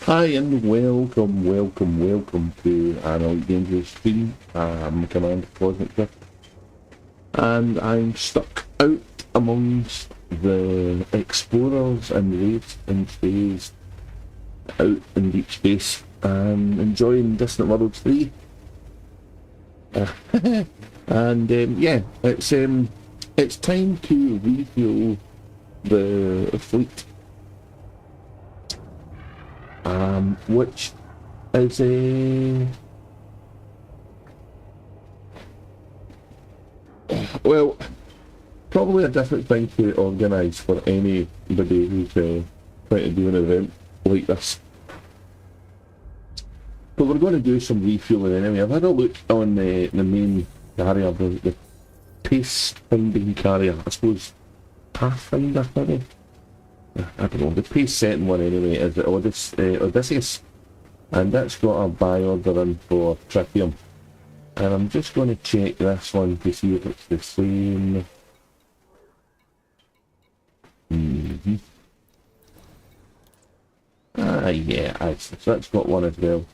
Hi and welcome to an dangerous stream. I'm Commander Cosmic Drift, and I'm stuck out amongst the explorers and wraiths in space, out in deep space, and enjoying Distant Worlds 3. And yeah, it's time to refuel the fleet. Which is well, probably a different thing to organise for anybody who's trying to do an event like this. But we're going to do some refueling anyway. I've had a look on the main carrier, the pace finding carrier, I suppose Pathfinder, maybe? I don't know, the pace setting one anyway is the Odyssey, and that's got a buy order in for Tritium. And I'm just going to check this one to see if it's the same. Yeah, so that's got one as well.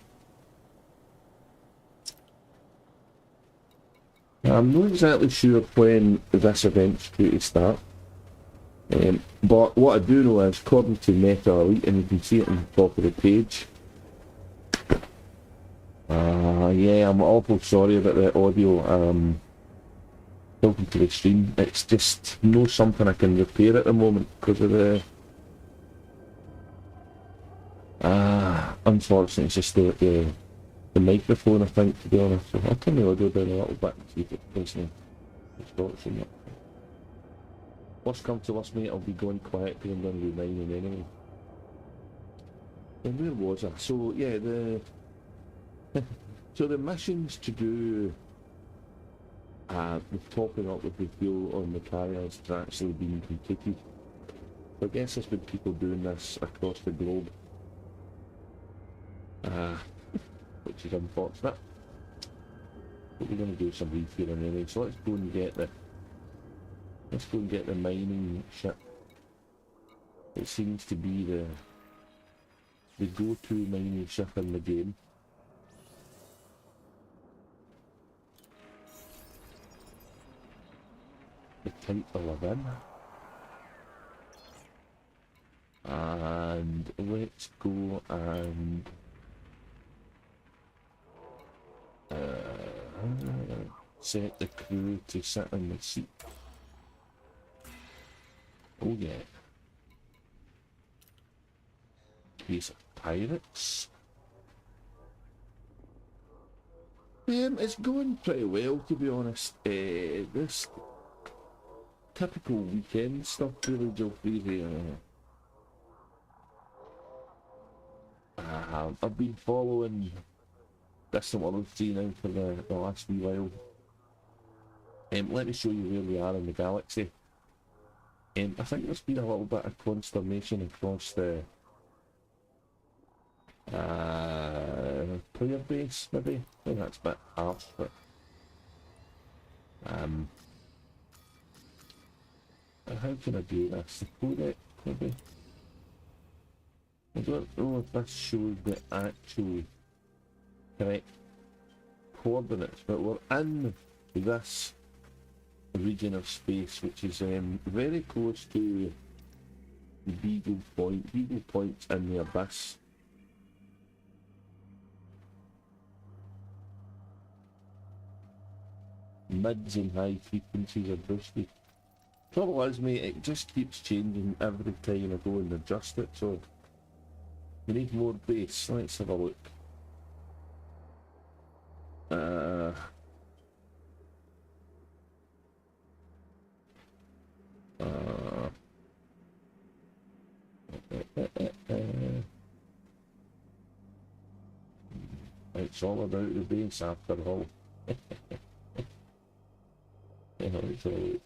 I'm not exactly sure when this event's due to start. But what I do know is, according to Meta Elite, and you can see it on the top of the page. Yeah, I'm awful sorry about the audio. Talking to the stream, it's just not something I can repair at the moment because of the. Unfortunately, it's just the microphone, I think, to be honest. So I'll turn the audio down a little bit and see if it does any distortion. Worst come to worst, mate, I'll be going quiet because I'm going to be mining anyway. And where was I? So yeah, the missions to do with topping up with the fuel on the carriers has actually been completed. So I guess there's been people doing this across the globe, which is unfortunate. But we're going to do some refueling anyway. So let's go and get the mining ship. It seems to be the go-to mining ship in the game. The Type 11. And let's go and set the crew to sit in the seat. Oh yeah. Piece of pirates. It's going pretty well, to be honest. This typical weekend stuff really, Joe Freezy. I've been following Distant Worlds 3 now for the last wee while. Let me show you where we are in the galaxy. I think there's been a little bit of consternation across the player base, maybe. I think that's a bit harsh, but how can I do this? The codec, maybe? I don't know if this shows the actual correct coordinates, but we're in this region of space, which is very close to Beagle Point. Beagle Point's in the abyss. Mids and high frequencies are boosted. Trouble is, mate, it just keeps changing every time I go and adjust it, so we need more base. Let's have a look. It's all about the base after all. Let's have a look.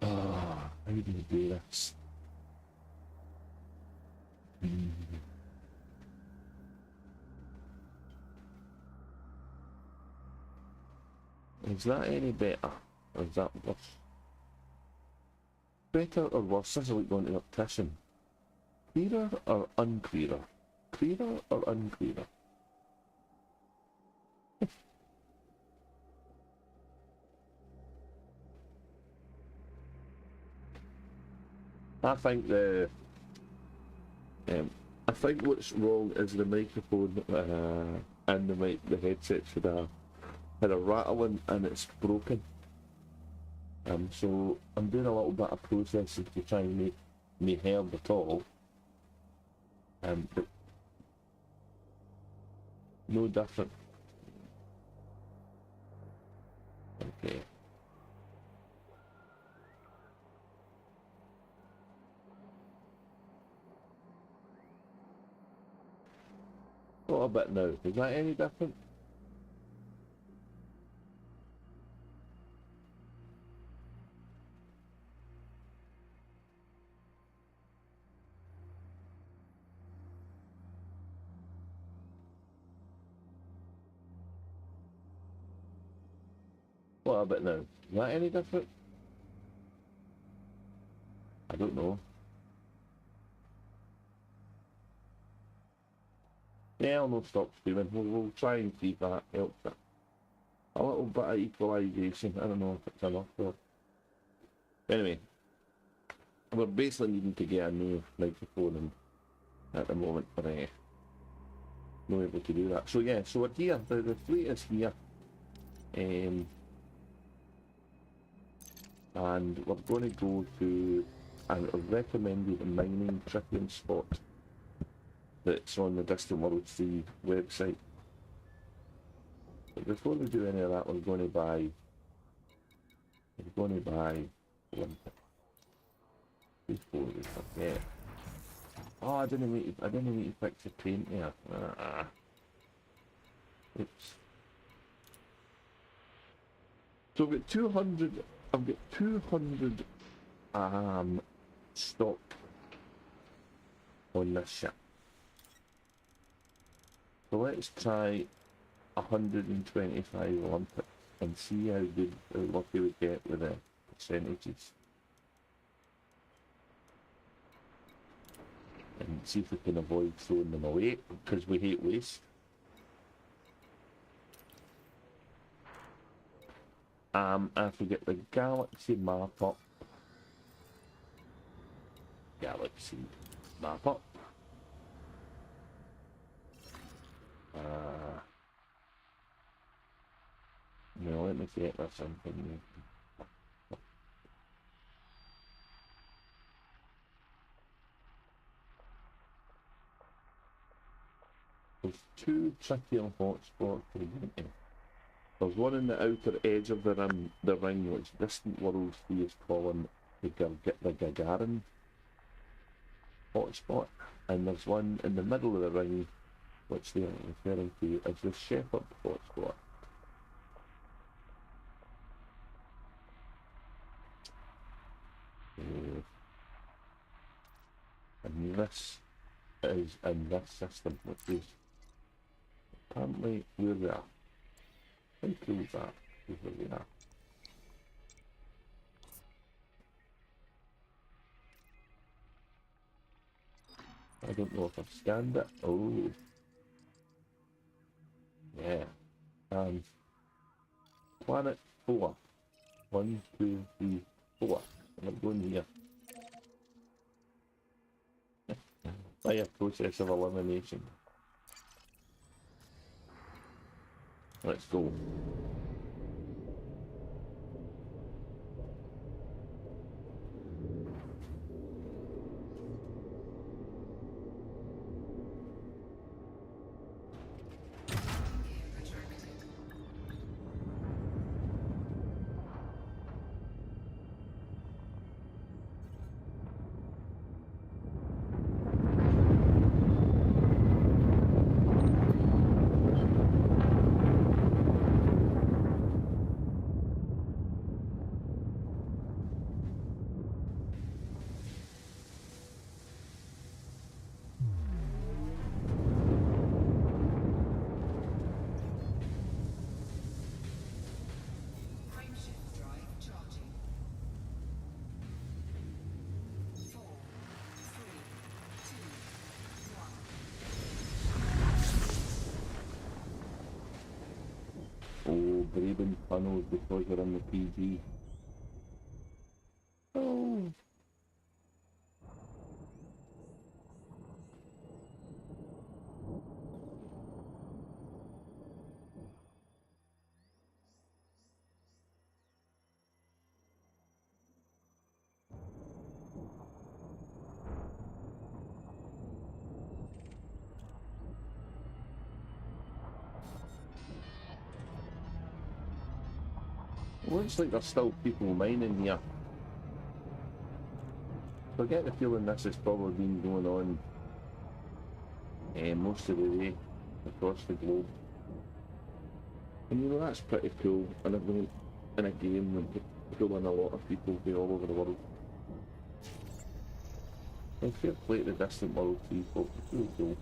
How do you do this? Is that any better? Or is that worse? Better or worse? This is like going to an optician. Clearer or unclearer? Clearer or unclearer? I think I think what's wrong is the microphone and the headset should have had a rattling and it's broken. So I'm doing a little bit of processing to try and make me heard at all. But no different. Okay. What a bit now? Is that any different? What a bit now? Is that any different? I don't know. Yeah, I'll not stop streaming. We'll try and see if that helps it. A little bit of equalisation. I don't know if it's enough though. Anyway, we're basically needing to get a new microphone and at the moment, but not able to do that. So yeah, so we're here. The fleet is here. And we're going to go to a recommended mining tritium spot that's on the Distant Worlds 3 website. But before we do any of that, we're going to buy one before we forget. Oh, I didn't need to fix the paint here. Oops. So I've got 200. I've got 200 stock on this ship. So let's try 125 Olympic and see how good how lucky we get with the percentages. And see if we can avoid throwing them away, because we hate waste. If we get the galaxy map up. Galaxy map up. No, let me get this something. There's two Tritium hotspots. There's one in the outer edge of the ring, which Distant Worlds 3 is calling the Gagarin hotspot, and there's one in the middle of the ring, which they are referring to as the Shepherd hotspot. And this is in this system, which is apparently where we are. How cool is that? Is where we are. I don't know if I've scanned it. Oh. Yeah. Planet 4. 1, 2, 3, 4. And I'm going here. By a process of elimination. Let's go. no Braben tunnels because you're in the PG. Oh. Looks like there's still people mining here. So I get the feeling this has probably been going on most of the day across the globe. And you know, that's pretty cool in a game that could pull in a lot of people from all over the world. And fair play to the distant world too, folks. It's really cool.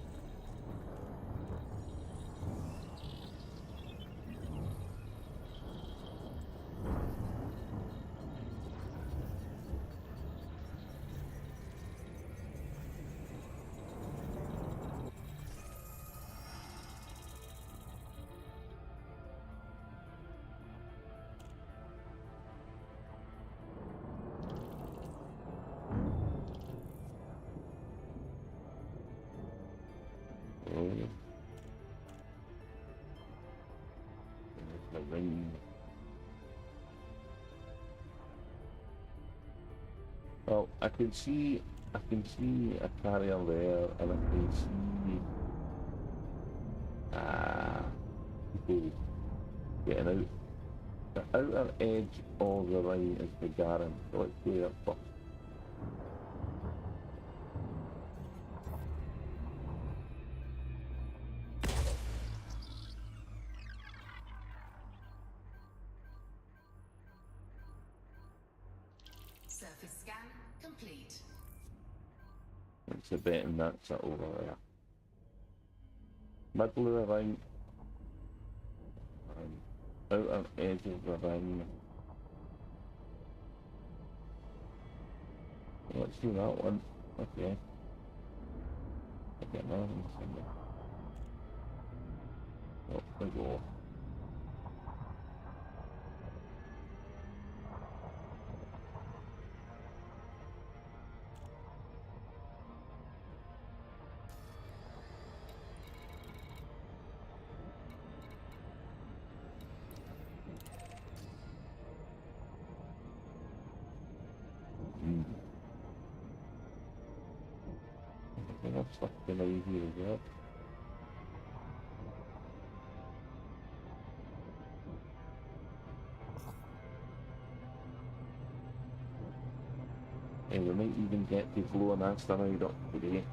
The ring. Well, I can see a carrier there, and I can see people getting out. The outer edge of the ring is the Garen, so let's go there first. Surface scan complete. It's a bit, and that's it over there. Middle of the ring, and outer edge of the ring. Let's do that one. Okay. Okay, nothing somewhere. Oh, there we go. Enough stuff to lay here as well. And we might even get to flow an asteroid up today.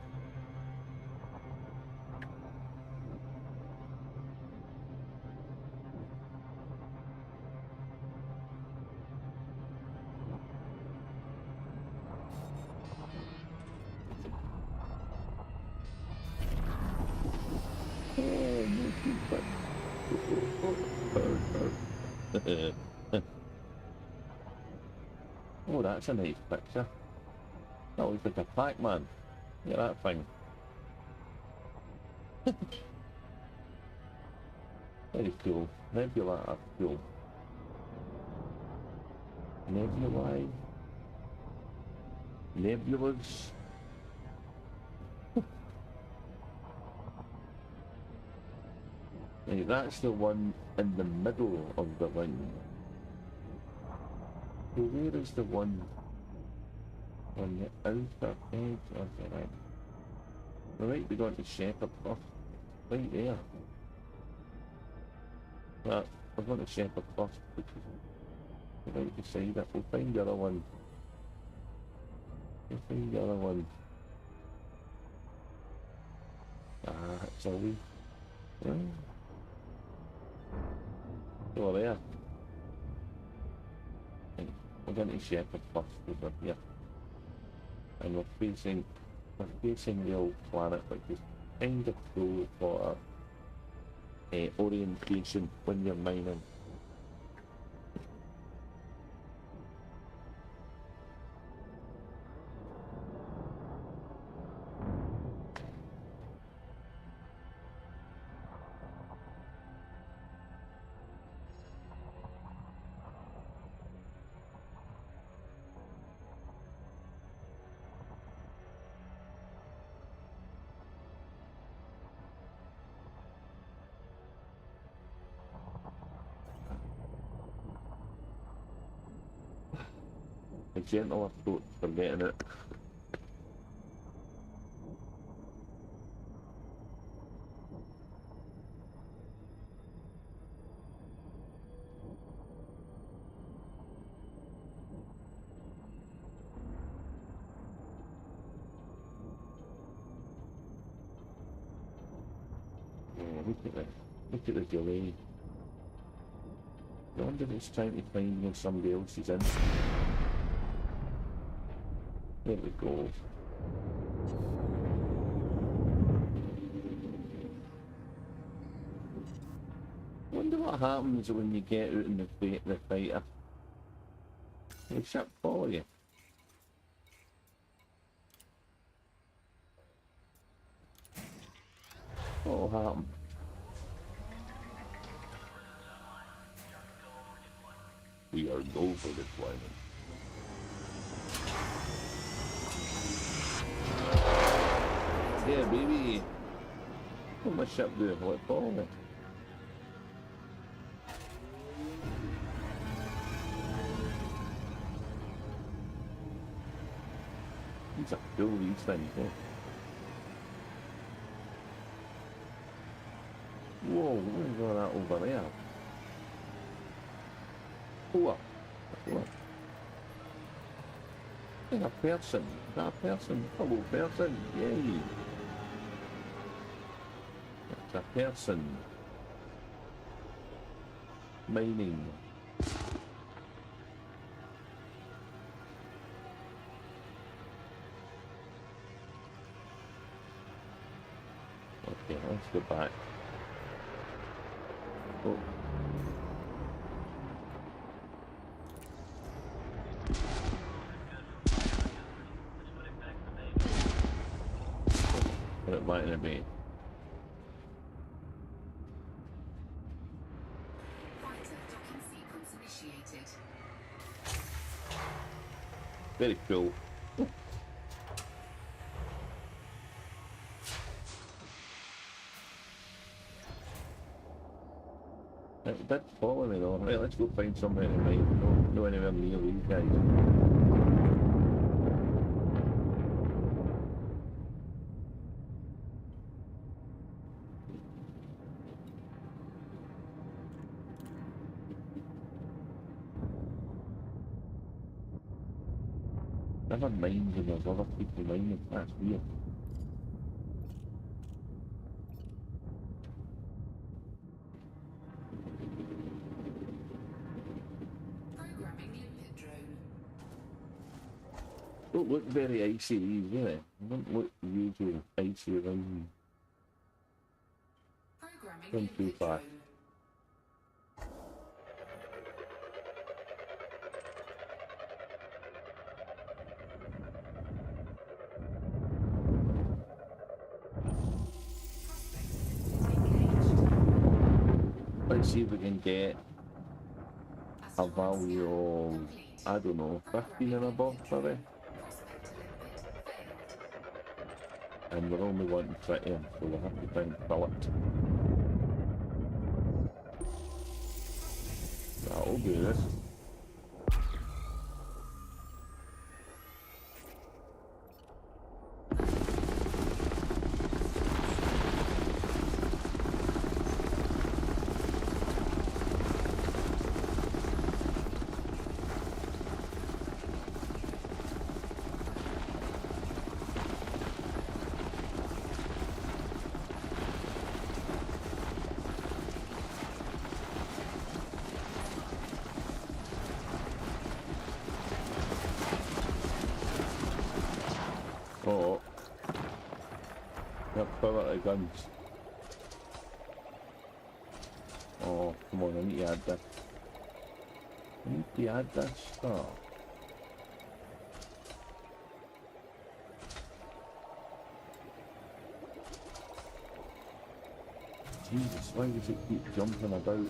Oh, that's a nice picture. That looks like a Pac-Man. Look at that thing. Very cool. Nebula are cool. Nebulae. Nebulas. Hey, that's the one in the middle of the ring. So where is the one on the outer edge of the ring? We might be going to Shepherd first. Right there. But we're going to Shepherd first because we're right beside it. We'll find the other one. We'll find the other one. Ah, it's a leaf. Yeah. So there. Right. We're going to Shepherd first over here. And we're facing the old planet, which is kind of cool for orientation when you're mining. gentle approach for getting it. Look at the delay. I wonder if it's trying to find when somebody else is in. There we go. Wonder what happens when you get out in the fighter. The ship follow you. What will happen? We are go for deployment. Yeah, baby. What my ship do? What follow me? These are cool, these things, eh? Whoa, what is all that over there? What? What? There's a person. Is that a person? Hello, person. Yay. That's a person. Mining. Okay, let's go back. Oh. Put it right in the bay. Fighter docking sequence initiated. Very cool. It did follow me though. Right, let's go find somewhere to mine. No anywhere near these guys. Never mind when there's other people mining. That's weird. Programming limpet drone. Don't look very icy these, do they? They don't look usually icy around. Programming Gone too limpet far. drone. Let's see if we can get a value of, I don't know, 15 and above maybe. And we're only wanting tritium, so we'll have to try and fill it. That'll do this. Oh, that power of guns. Oh, come on, I need to add this. I need to add this stuff. Jesus, why does it keep jumping about?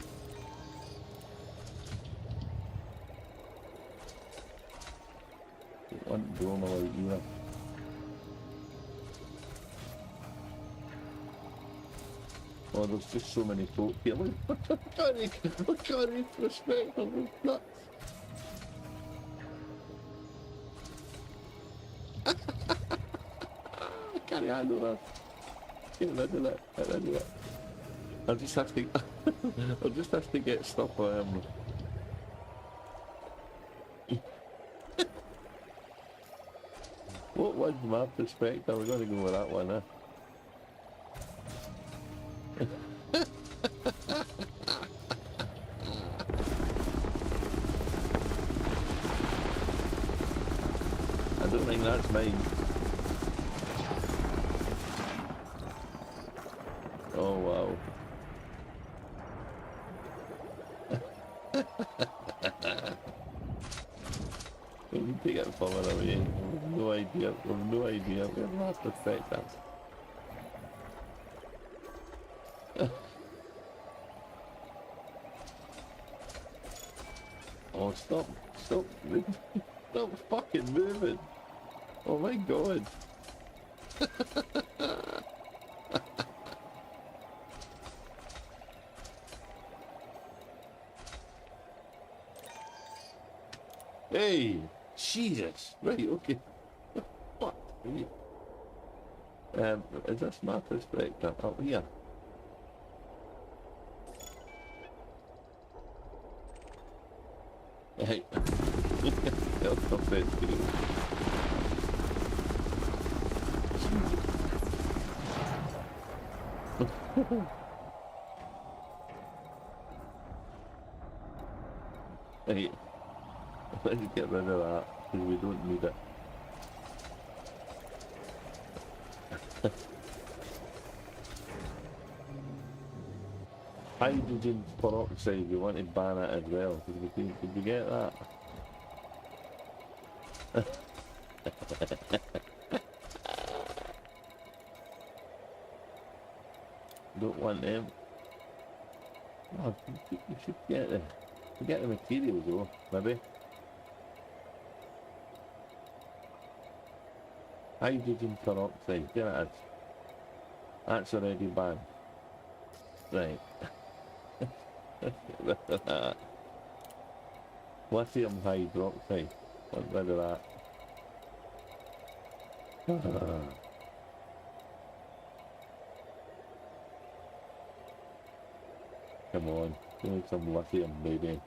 Don't want to blow my light either. Oh, there's just so many folk here. Look, I can't respect them, it's nuts. can't do that. Get rid of it. Get rid of it. I'll just have to. I'll just have to get stuff. What was my perspective? We're going to go with that one, huh? I don't think that's mine. Oh wow. We need to get further away. We've no idea. We've no idea where the last effect is. Oh, stop. Stop. Stop fucking moving. Oh my god. Hey, Jesus. Right, okay. What? Is this my perspective up here? Hey. That's not that good. Hey. Let's get rid of that, because we don't need it. Hydrogen peroxide, we want to ban it as well. Did we get that? Don't want them. Oh, you should get the materials though, maybe. Hydrogen peroxide, there it is. That's already banned. Right. Lithium hydroxide. What rid of that? Come on, give me some lithium, baby.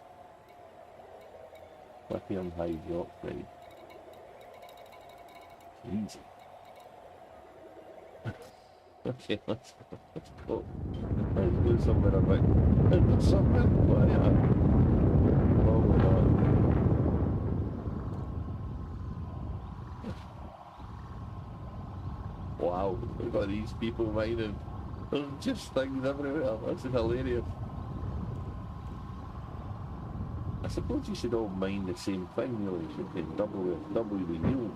Lithium hydroxide. Easy. Okay, let's go. Let's do something about. Let's do something. Oh yeah. Oh my god. Wow, we've got these people mining. There's just things everywhere. That's hilarious. I suppose you should all mine the same thing, really. You should double the yield.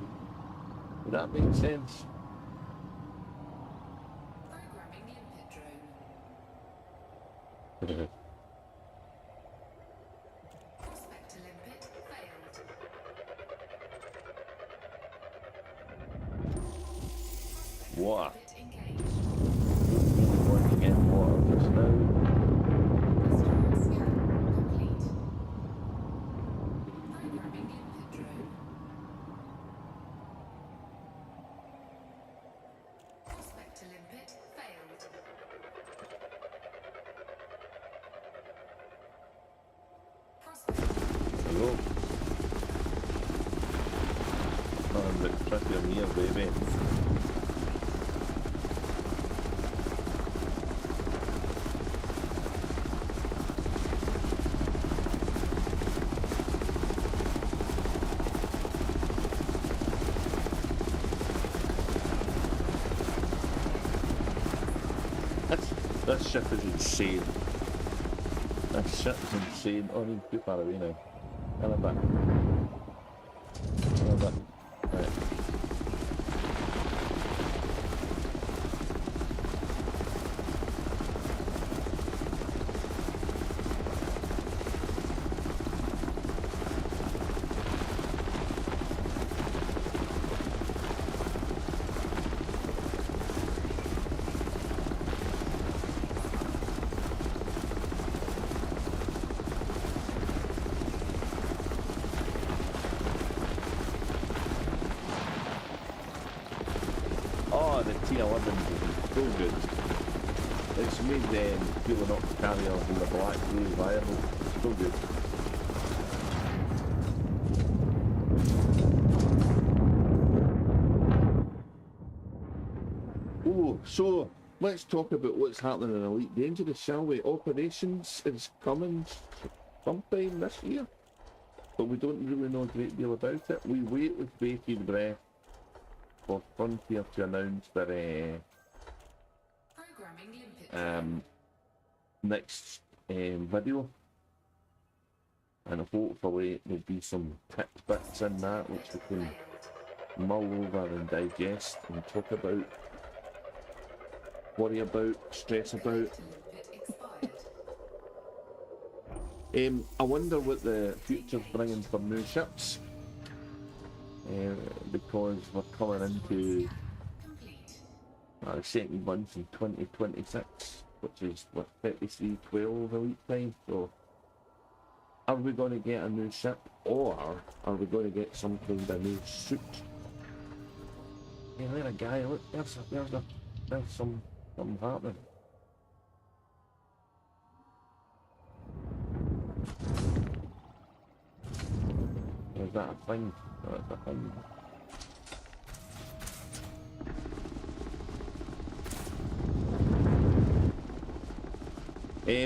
Would that make sense? Programming limpet drone. Prospector limpet failed. What? Limpet engaged. Want to get water just now? Restaurant scan complete. Programming limpet drone. Prospector limpet failed. Prospector Hello? Oh, the Tritium here, baby. This ship is insane. This ship is insane. Oh, I need too far away now. Come back. Come back. Right. T11 is so good. It's made fueling up carriers in the black way viable. So good. Oh, so let's talk about what's happening in Elite Dangerous, shall we? Operations is coming sometime this year, but we don't really know a great deal about it. We wait with bated breath for Frontier to announce their Programming limpet. next video, and hopefully there'll be some tidbits in that which we can mull over and digest and talk about, worry about, stress about. Limpet expired. I wonder what the future's bringing for new ships, because we're coming into Complete. the second month in 2026, which is what, 3312 elite time. So are we going to get a new ship, or are we going to get some kind of new suit? Yeah, there a guy, look, there's something happening. Is that a thing? That's a thing.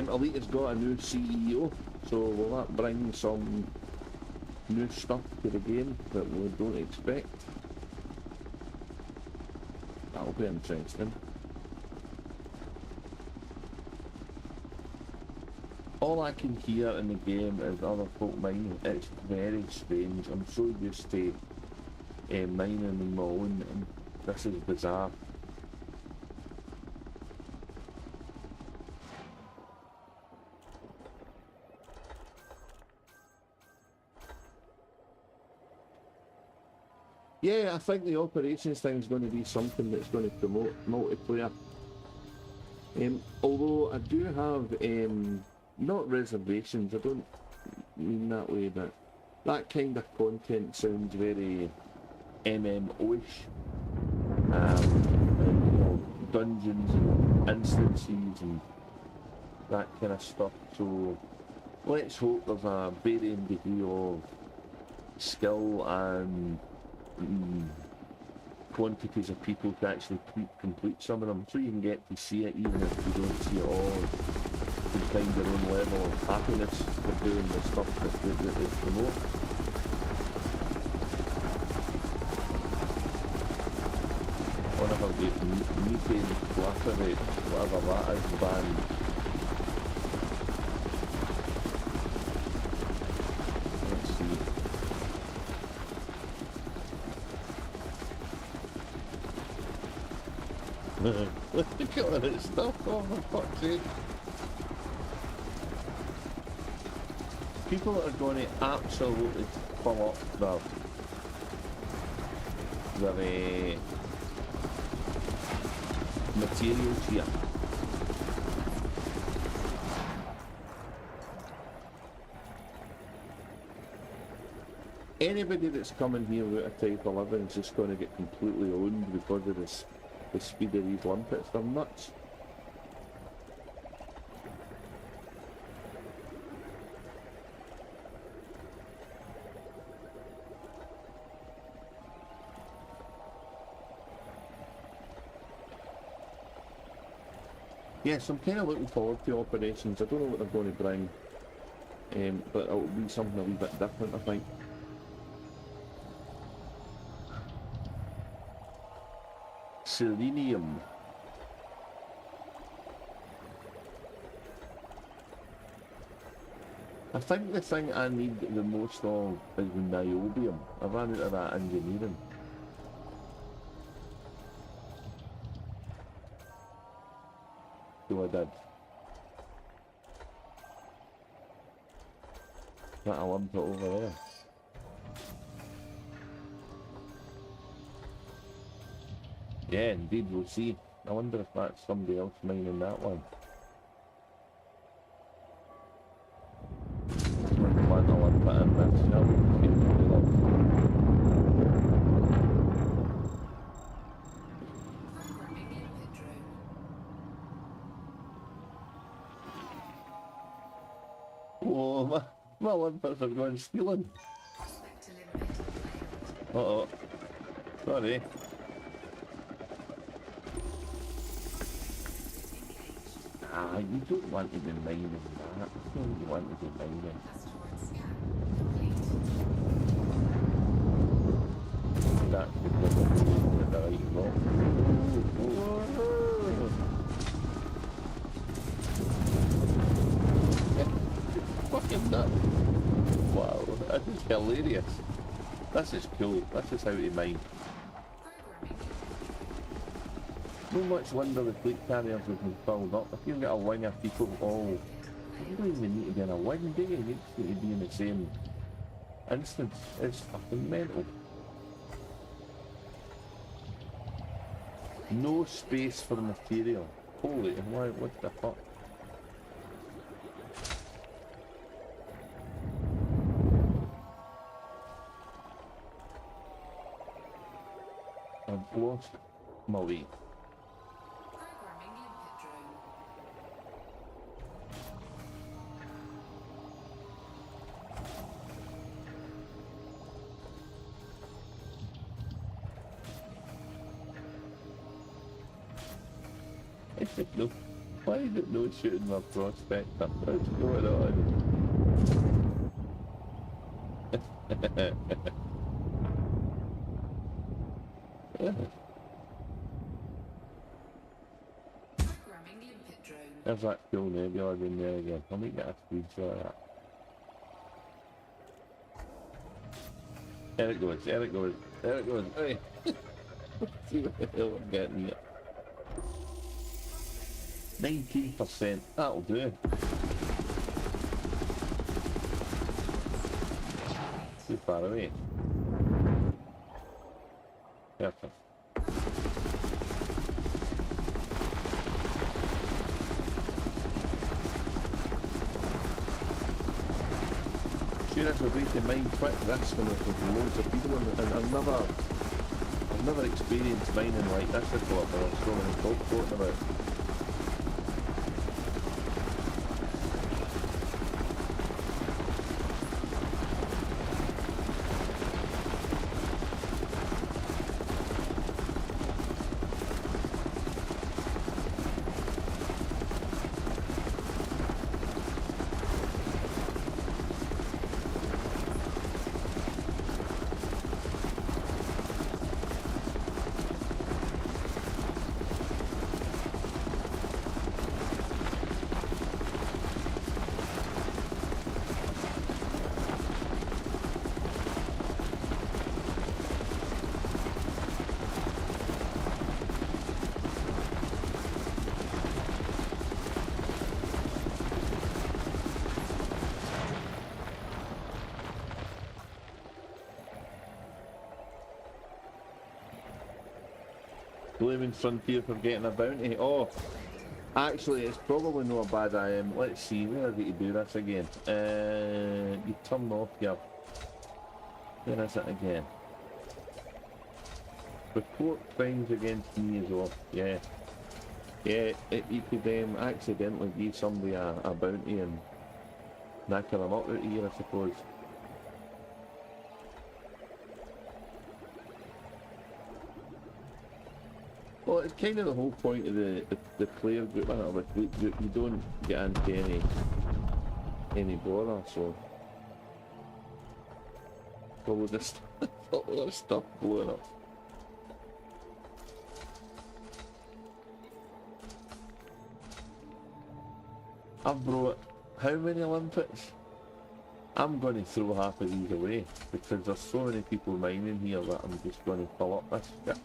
Elite has got a new CEO, so will that bring some new stuff to the game that we don't expect? That'll be interesting. All I can hear in the game is other folk mining. It's very strange. I'm so used to mining on my own, and this is bizarre. Yeah, I think the operations thing is going to be something that's going to promote multiplayer. Although I do have, not reservations, I don't mean that way, but that kind of content sounds very MMO-ish. And, you know, dungeons and instances and that kind of stuff. So let's hope there's a varying degree of skill and quantities of people to actually complete some of them, so you can get to see it even if you don't see it all. You can find your own level of happiness for doing the stuff that they promote. Whenever we get methane flatterate, whatever that is, banned. Let's see. Look at all this stuff, oh for fuck's sake. People are going to absolutely fill up their materials here. Anybody that's coming here with a Type 11 is just going to get completely owned because of this. The speed of these limpets, they're nuts. Yes, I'm kind of looking forward to operations. I don't know what they're going to bring, but it'll be something a wee bit different, I think. Selenium. I think the thing I need the most of is niobium. I ran out of that engineering. So I did. That'll lump it over there. Yeah, indeed, we'll see. I wonder if that's somebody else mining that one. We'll plant a limpet in this, shall we? See what we love. Programming Oh, my limpets are going stealing. Prospect eliminated failed. Uh-oh. Sorry. Engaged. Ah, you don't want to be mining that. You want to be mining. Asteroid scan complete. That's because I'm using the right rock. Fucking nuts. Wow, this is hilarious. This is cool. This is how to mine. Programming. No much wonder the fleet carriers have been filled up. If you've got a wing of people all... You don't even need to be in a wing, do you? You just need to be in the same instance. It's fucking mental. No space for material. Holy, why, what the fuck? I've lost my way. Programming limpet drone. No, why is it no shooting my prospector? What's going on? Programming limpet drone. There's that cool nebula in there again. Let me get a screenshot of that. There it goes, there it goes, there it goes. Hey! See what the hell I'm getting here. 19%, that'll do. Too far away. Perfect. Sure, it's a way to mine quick this when there's loads of people and I've never experienced mining like this before, but there's so many folk floating about. Blaming Frontier for getting a bounty. Oh, actually, it's probably not a bad IM. Let's see, where are we to do this again? You turn off your... Where is it again? Report crimes against me is off, yeah. Yeah, you could accidentally give somebody a bounty and knacker them up out here, I suppose. Well, it's kind of the whole point of the player group, isn't it? With group, you don't get into any bother, so all of this stuff blowing up. I've brought how many limpets? I'm going to throw half of these away because there's so many people mining here that I'm just going to fill up this shit.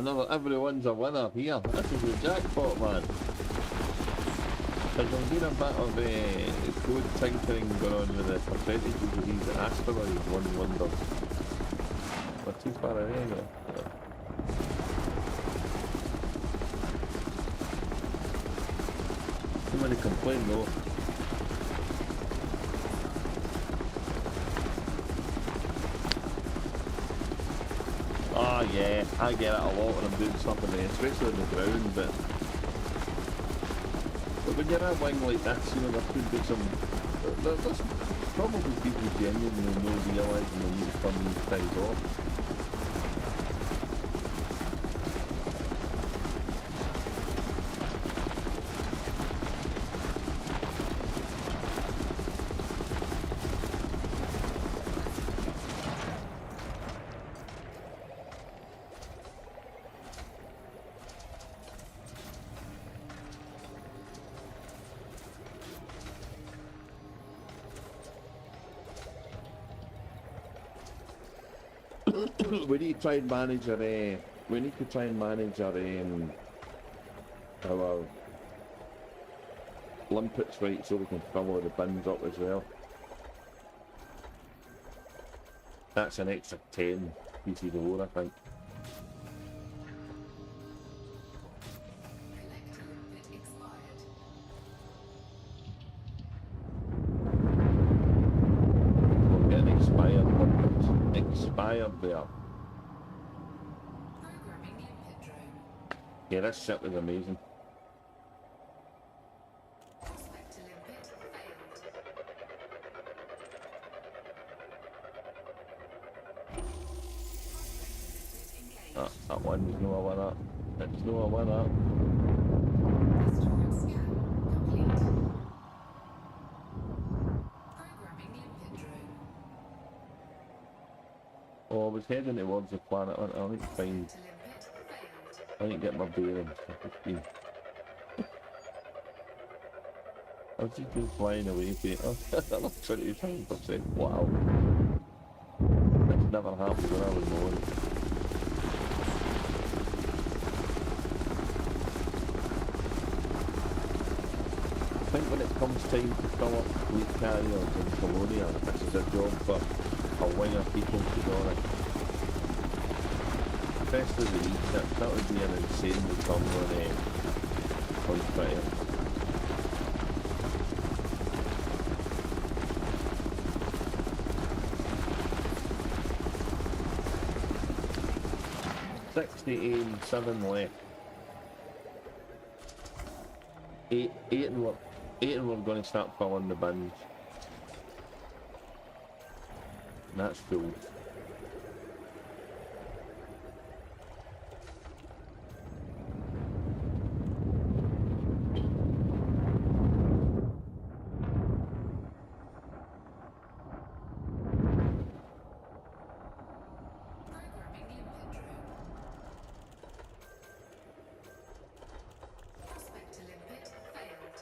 Another everyone's a winner here. This is the jackpot, man. There's been a bit of code tinkering going on with the percentages of these asteroids, one wonders. We're too far away now. Too many complain though. Ah yeah, I get it a lot when I'm doing stuff in there, especially on the ground, but when you're at a wing like this, you know, there could be some... There's probably people genuinely no realising they need to turn these things off. We need to try and manage our, we need to try and manage our limpets right so we can fill all the bins up as well. That's an extra 10 pieces of ore, I think. Collector limpet expired. We're getting expired limpets. Expired there. Programming limpet drone. Yeah, this ship is amazing. Prospector limpet failed. Prospector limpet engaged. That one's no a winner. It's no a winner. Asteroid scan complete. Programming limpet drone. Oh, I was heading towards the planet. I need to find... Prospector limpet failed. I need to get my bearings. I was just been flying away, Peter. I'm 25%. Wow. That's never happened when I was born. I think when it comes time to fill up fleet carriers in Colonia, this is a job for a wing of people to do it. Especially the Egypt, that would be an insane return on Twitter. $68.7 left. Eight and we're going to start filling the bins. And that's full. Programming limpet drone. Prospector limpet failed.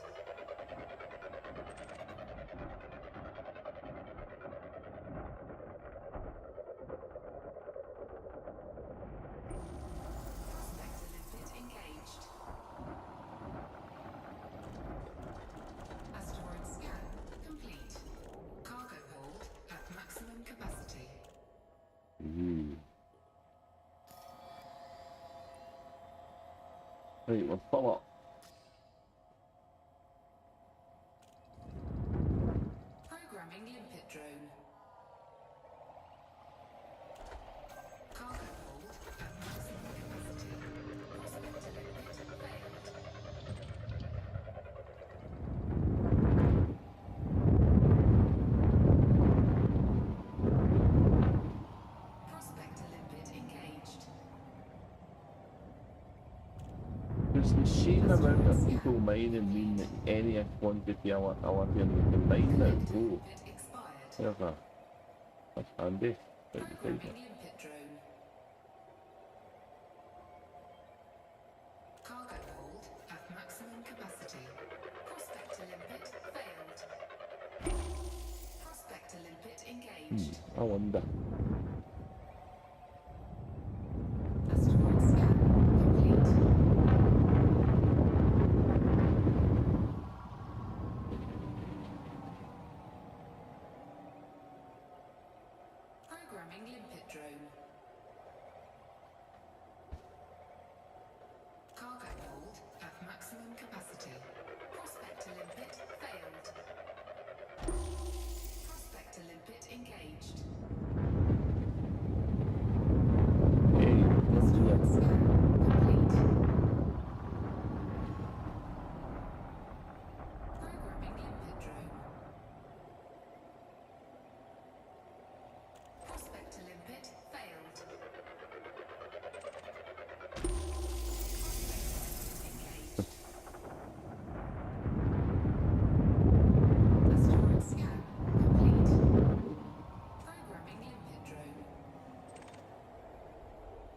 Prospector limpet engaged. Asteroid scan complete. Cargo hold at maximum capacity. Right, we'll fill up. Programming limpet drone. Cargo hold at maximum capacity. Prospector limpet failed. Prospector limpet engaged. Does the sheer amount of people mining mean that any quantity of lithium you can mine now? Collector Oh, limpet expired. there's a... That's handy. Right beside Programming it. limpet drone. Cargo hold at maximum capacity. Prospector limpet failed. Prospector limpet engaged. I wonder. Asteroid scan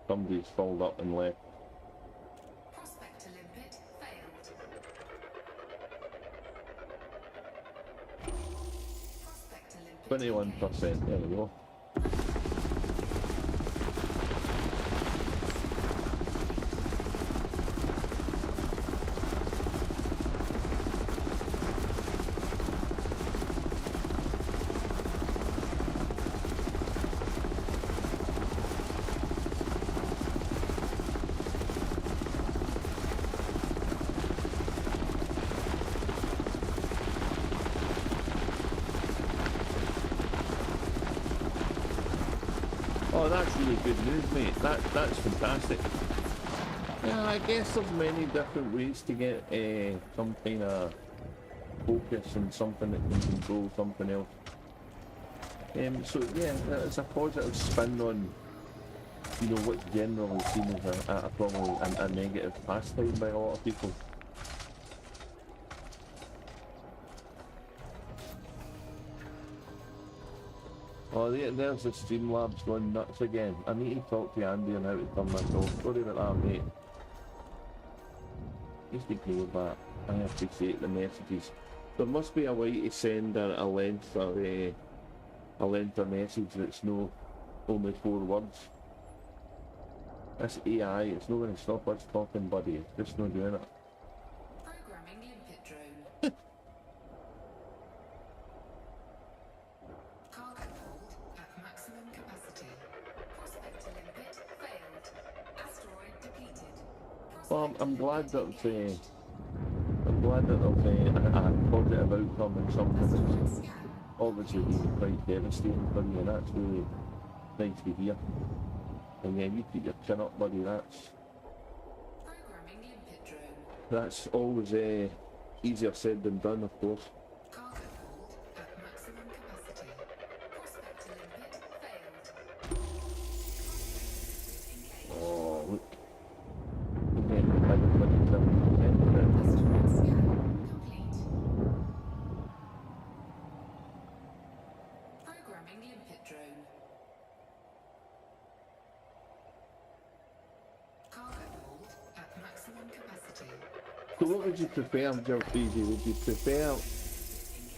Somebody's folded up and left. Prospector limpet failed. Prospector limpet 21%, there we go. Oh, that's really good news, mate. That's fantastic. Yeah, I guess there's many different ways to get some kind of focus on something that can control something else. So yeah, it's a positive spin on, you know, what's generally seen as a probably a negative pastime by a lot of people. Oh, there's the Streamlabs going nuts again. I need to talk to Andy on how to turn this off. Sorry about that, mate. Just ignore that. I appreciate the messages. There must be a way to send a length of a message that's no only 4 words. This AI, it's not going to stop us talking, buddy. It's just not doing it. Programming limpet drone. Cargo hold at maximum capacity. Prospector limpet failed. Asteroid depleted. Well, I'm glad that there's a positive outcome in something that's obviously been quite devastating for you, and that's really nice to hear. And yeah, you keep your chin up, buddy. That's always easier said than done, of course. Cargo hold at maximum capacity. Prospector limpet failed. Oh, look. Okay, 27%. Asteroid scan complete. Programming limpet drone. Cargo hold at maximum capacity. So what would you prefer, Joe Freezy? Would you prefer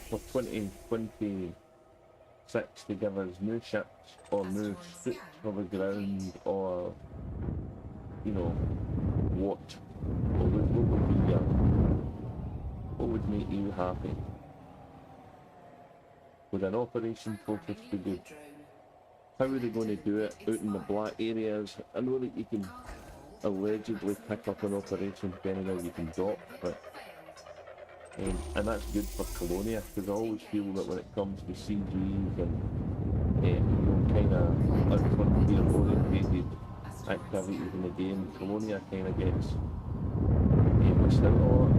for 2026 to give us new ships or new suits for the ground, or, you know, what? What would make you happy? Would an operation focus be good? How are they going to do it out in the black areas? I know that you can allegedly pick up an operation depending on how you can dock, but and that's good for Colonia, because I always feel that when it comes to CGs and you know, kind of frontier orientated activities in the game, Colonia kind of gets missed out a lot.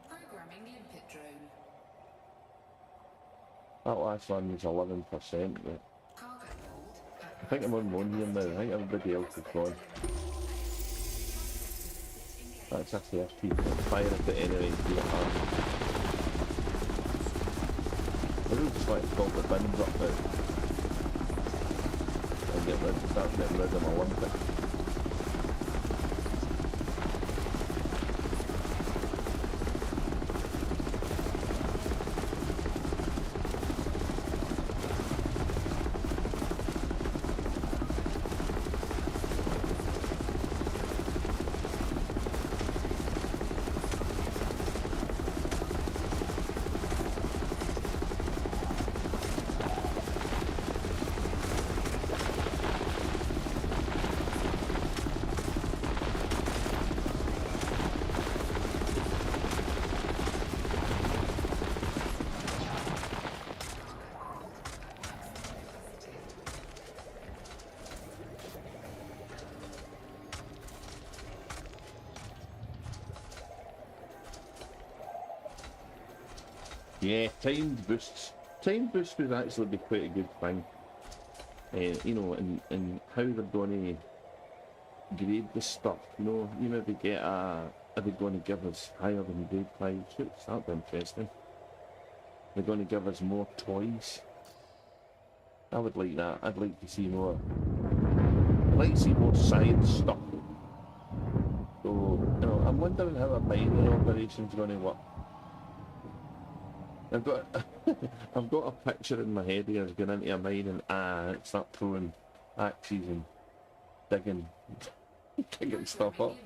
Programming limpet drone. That last one was 11%, but Cargo hold at I think I'm on one here now. I think everybody else is gone. That's a 30. Fire at the enemy here. I would just like to call the bins up now and start getting rid of my Olympic. Yeah, timed boosts. Timed boosts would actually be quite a good thing. You know, and how they're going to grade the stuff. You know, you maybe get a... Are they going to give us higher than grade 5 suits? That'd be interesting. They're going to give us more toys. I would like that. I'd like to see more... I'd like to see more science stuff. So, you know, I'm wondering how a mining operation's going to work. I've got a picture in my head here of going into a mine and start throwing axes and digging stuff up.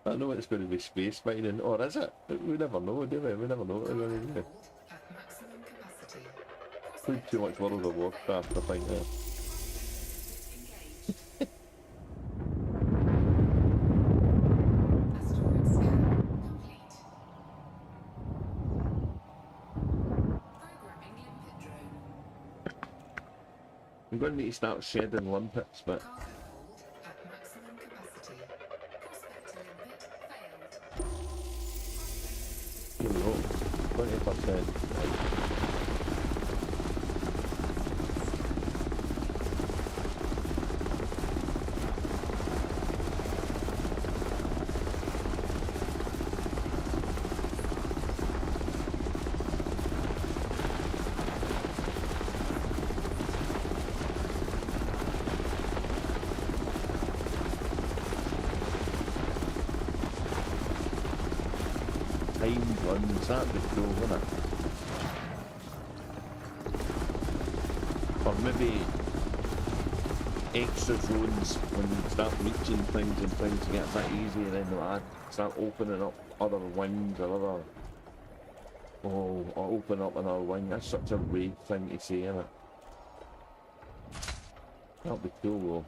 I know it's going to be space mining, or is it? We never know, do we? We never know what we're going to do. Played too much World of Warcraft, I think. I'm going to need to start shedding limpets, but... Here we go, 20%. That'd be cool, wouldn't it? Or maybe extra zones when you start reaching things and things get a bit easier, then they'll start opening up other wings or other... Oh, or open up another wing. That's such a weird thing to say, isn't it? That'd be cool though.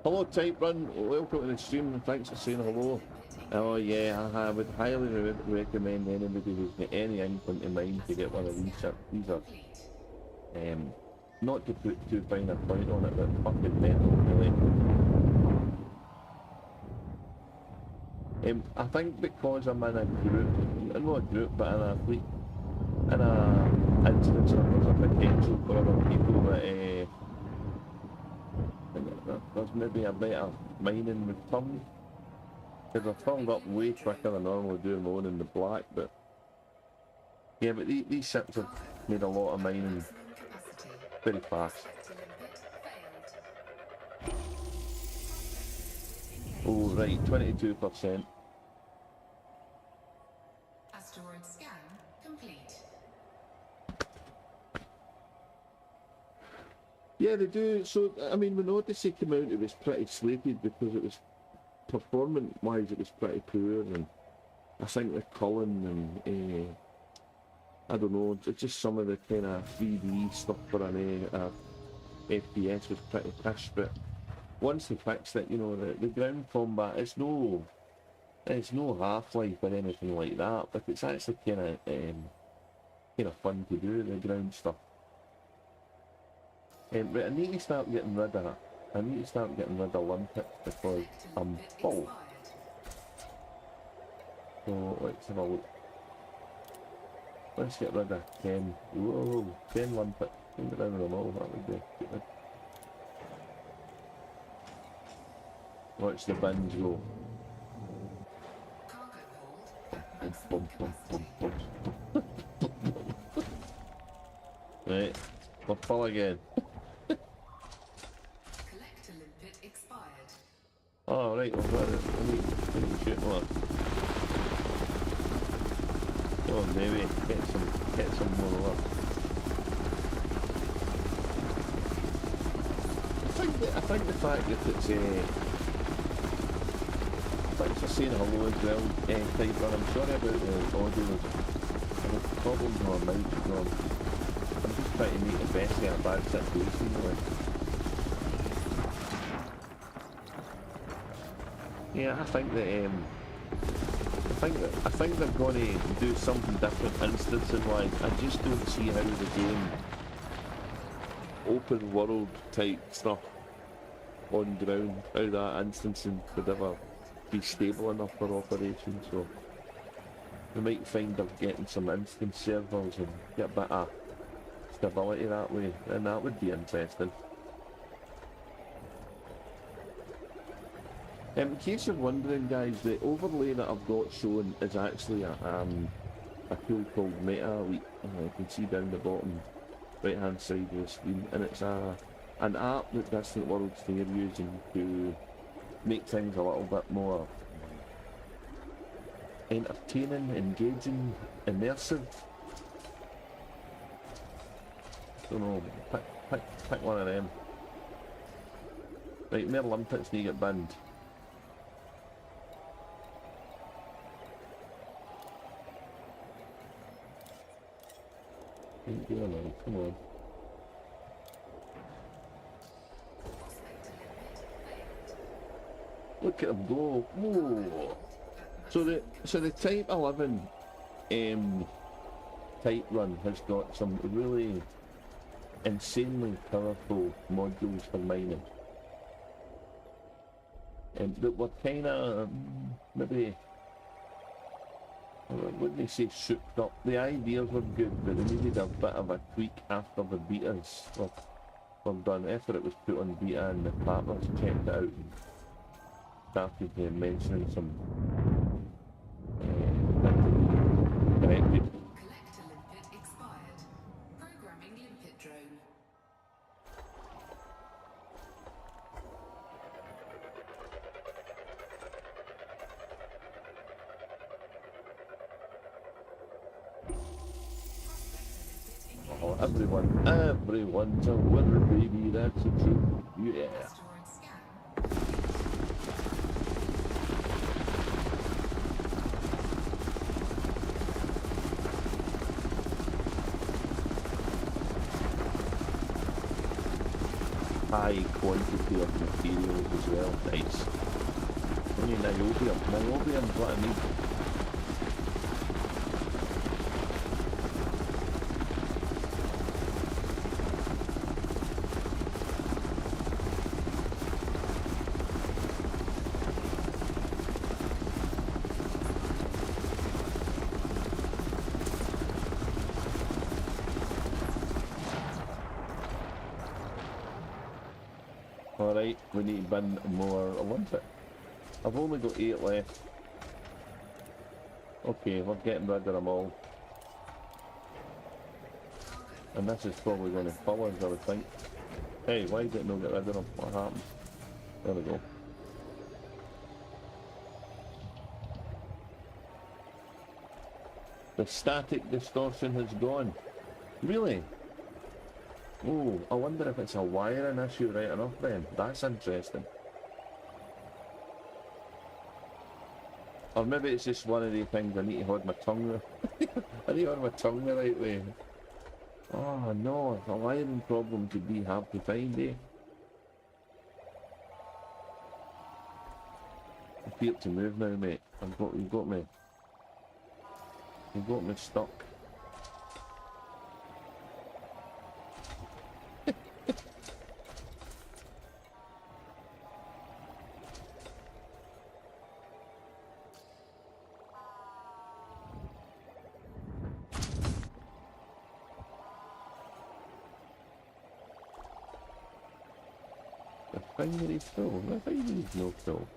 Hello Type Run, welcome to the stream and thanks for saying hello. Oh yeah, I would highly recommend anybody who's got any inkling to mind to get one of these. These are, not to put too fine a point on it, but fucking metal really. I think because I'm in a group, not a group, but in a fleet, in a instance where there's a potential for other people that there's maybe a better mining return. Because I've filled up way quicker than I normally do my own in the black, but... Yeah, but these ships have made a lot of mining very fast. Oh, right, 22%. Asteroid scan complete. Yeah, they do. So, I mean, when Odyssey came out, it was pretty slated because it was, performance-wise, it was pretty poor, and I think the culling and, I don't know, just some of the kind of 3D stuff for an FPS was pretty pish, but once they fixed it, you know, the ground combat, it's no Half-Life or anything like that, but it's actually kind of fun to do, the ground stuff. But I need to start getting rid of limpets because I'm full. So let's have a look. Let's get rid of 10. Whoa, 10 limpets. Get rid of them all, that would be good. Watch the bins go. Right, we're full again. Oh right, we've got it. We need to shoot more. Come on baby, get some more love. I think the fact that it's thanks for saying hello as well, Type Run. I'm sorry about the audio. I have problems with my microphone. I'm just trying to make the best of a bad situation really. Yeah, I think that I think they're going to do something different instancing-wise. I just don't see how the game, open world type stuff on ground, how that instancing could ever be stable enough for operation. So we might find of getting some instance servers and get a bit of stability that way, and that would be interesting. In case you're wondering, guys, the overlay that I've got shown is actually a tool called Meta Elite. You can see down the bottom right hand side of the screen, and it's an app that Distant Worlds they're using to make things a little bit more entertaining, engaging, immersive. Don't know, pick one of them. Right, more limpets need to get binned. Come on. Look at him go. Whoa. So the Type 11 type run has got some really insanely powerful modules for mining. That were kinda maybe, I wouldn't say souped up. The ideas were good, but they needed a bit of a tweak after the betas were done. After it was put on beta and the partners checked it out and started mentioning some corrected. Collector limpet expired. Programming limpet drone. Oh, everyone's a winner, baby, that's the truth. Yeah. Asteroid scan. High quantity of materials as well, nice. I mean, niobium's what I need. Alright, we need to bin more limpet. I've only got 8 left. Okay, we're getting rid of them all. And this is probably going to fill us, I would think. Hey, why did it not get rid of them? What happened? There we go. The static distortion has gone. Really? Oh, I wonder if it's a wiring issue right enough then. That's interesting. Or maybe it's just one of the things I need to hold my tongue with. I need to hold my tongue the right way. Oh no, it's a wiring problem could be hard to find, eh? I appear to move now, mate. You've got me stuck. Refinery full. Refinery's no full.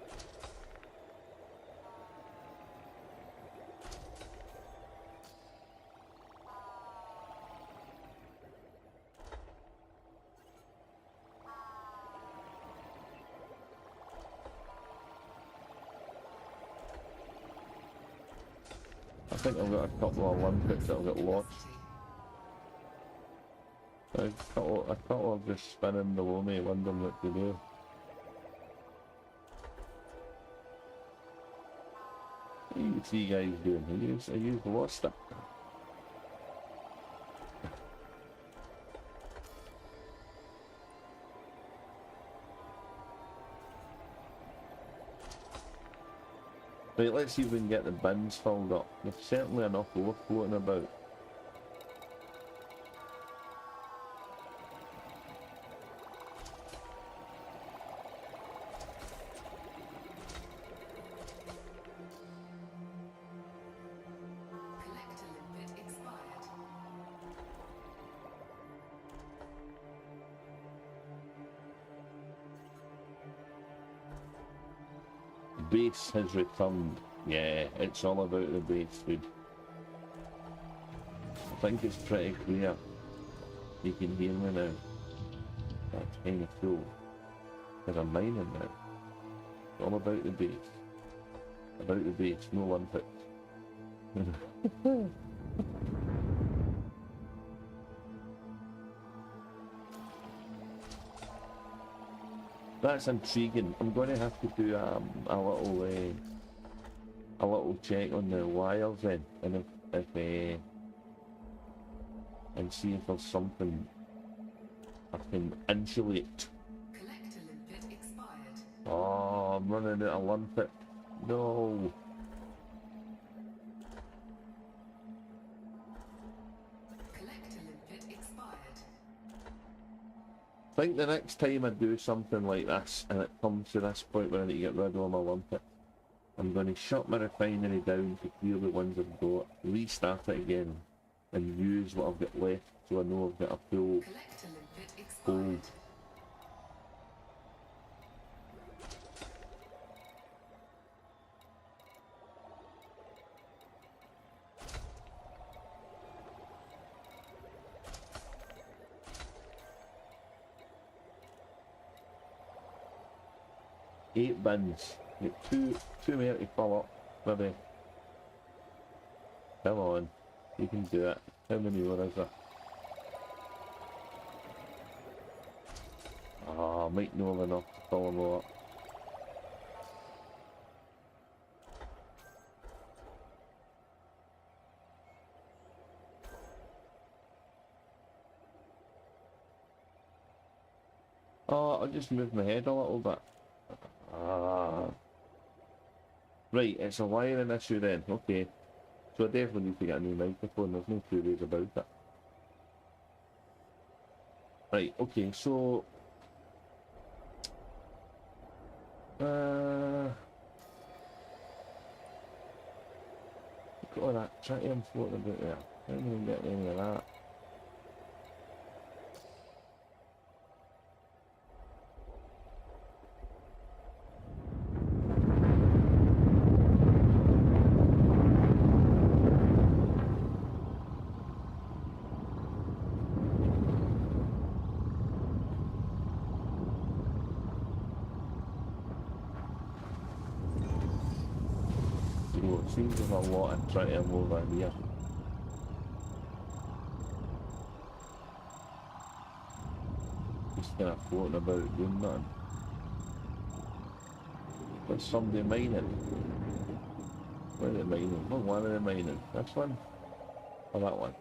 I think I've got a couple of limpets that'll get lost. A couple of just spinning below me, wondering what to do. What are you three guys doing? Are you lost it? Right, let's see if we can get the bins filled up. There's certainly enough ore floating about. Collector limit expired. Base has returned. Yeah, it's all about the base food. I think it's pretty clear. You can hear me now. That's kind of cool. Because I'm mining now. It's all about the base. About the base, no limpets. That's intriguing. I'm going to have to do a little check on the wires then, and and see if there's something I can insulate. Collector limit expired. Oh, I'm running out of limpet. No. Collector limit expired. I think the next time I do something like this and it comes to this point where I need to get rid of all my limpet, I'm going to shut my refinery down to clear the ones I've got, restart it again, and use what I've got left so I know I've got a full Collector limit expired. gold. Eight bins. Get two more to fill up, maybe. Come on, you can do it. How many more is there? Ah, I might know of enough to fill them all up. Oh, I just moved my head a little bit. Right, it's a wiring issue then, okay. So I definitely need to get a new microphone, there's no two ways about it. Right, okay, so... look at all that tritium floating about there. How am I going to get any of that? It seems there's a lot of tritium over here. Just kind of floating about doing nothing. There's somebody mining. Where are they mining? What one are they mining? This one? Or that one?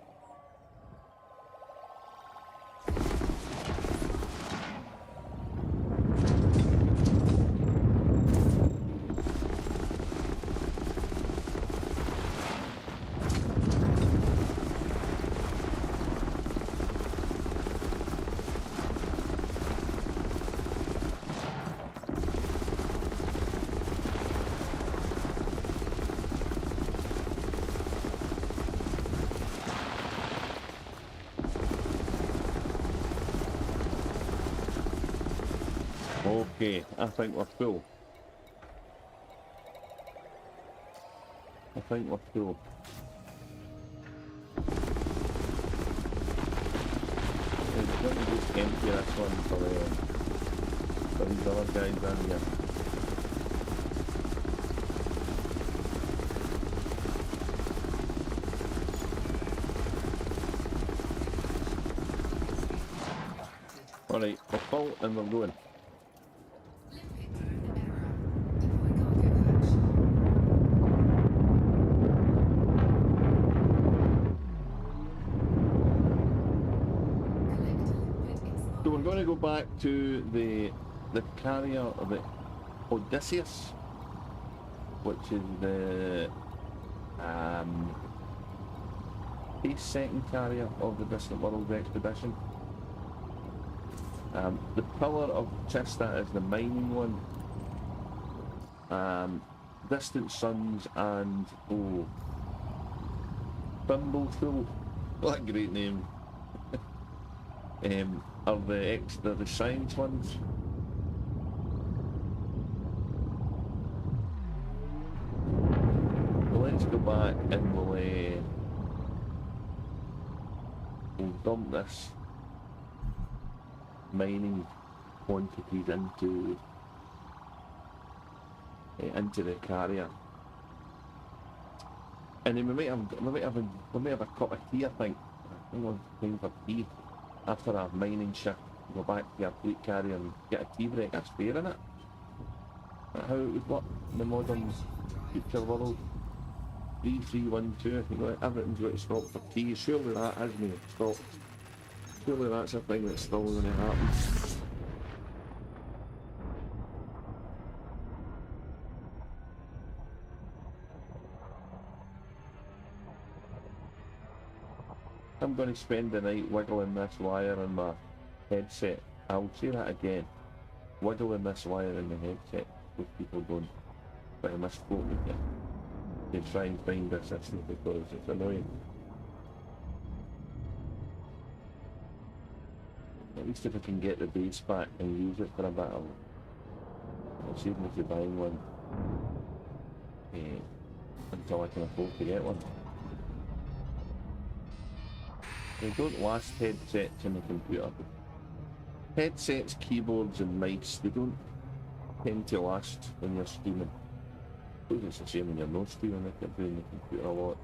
Okay, I think we're full. I think we're full. Let me just empty this one for these other guys down here. Alright, we're full and we're going. Limpet drone error. Deploy cargo hatch. Collector limit expired. So we're going to go back to the carrier of the Odyssey. which is the base setting carrier of the Distant Worlds expedition. The Pillar of Chista is the mining one. Distant Suns and Thimbleful, what a great name, are the science ones. Well, let's go back and we'll dump this mining quantities into the carrier, and then we might have a cup of tea. I think we'll time for tea after our mining shift. Go back to our fleet carrier and get a tea break. That's fair, isn't it? That's how it would work in the modern future world. 3312. I think everything's got to stop for tea. Surely that hasn't stopped. Surely that's a thing that's still going to happen. I'm going to spend the night wiggling this wire on my headset. I'll say that again. Wiggling this wire in the headset so people don't try to misquote me here. They try and find assistance because it's annoying. At least if I can get the base back and use it for a bit, I'll save me to buying one until I can afford to get one. They don't last, headsets in the computer. Headsets, keyboards and mice, they don't tend to last when you're streaming. I suppose it's the same when you're not streaming if you're doing the computer a lot.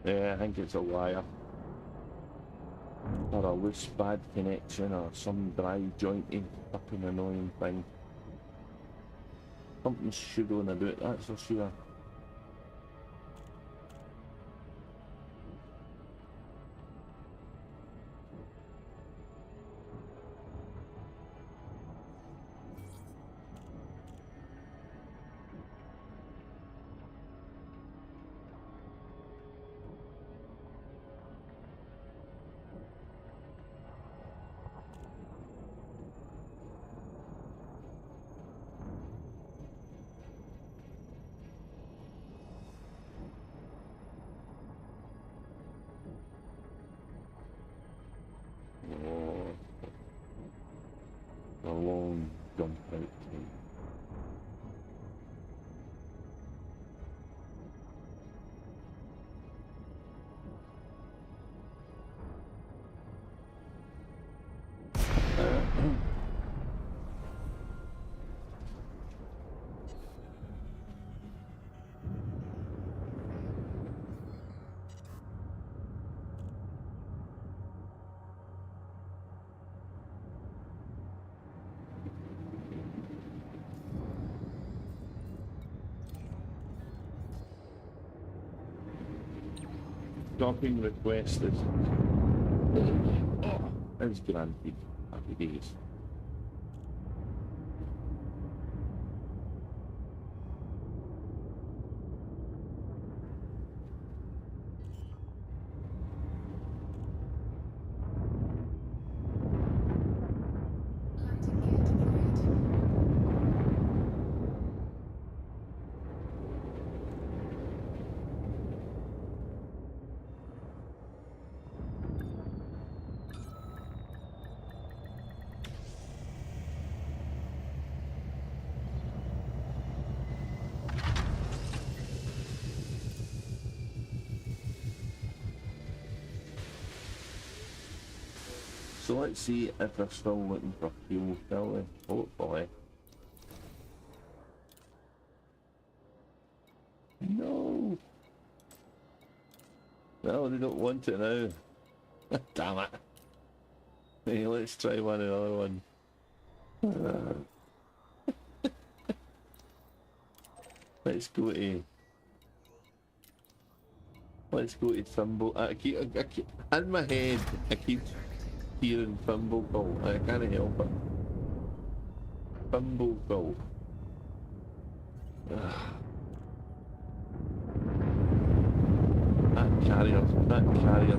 Yeah, I think it's a wire. Or a loose bad connection or some dry jointy fucking annoying thing. Something's should gonna do it, that's for sure. Oh, a long jump out time. Docking request is granted. Happy days. Landing gear deployed. So let's see if they're still looking for fuel, shall we? Hopefully. No! No, they don't want it now. Damn it. Hey, let's try another one. Let's go to... Let's go to Thimble. I keep in my head, I keep hearing Thimbleful. I can't help it. Thimbleful. That carrier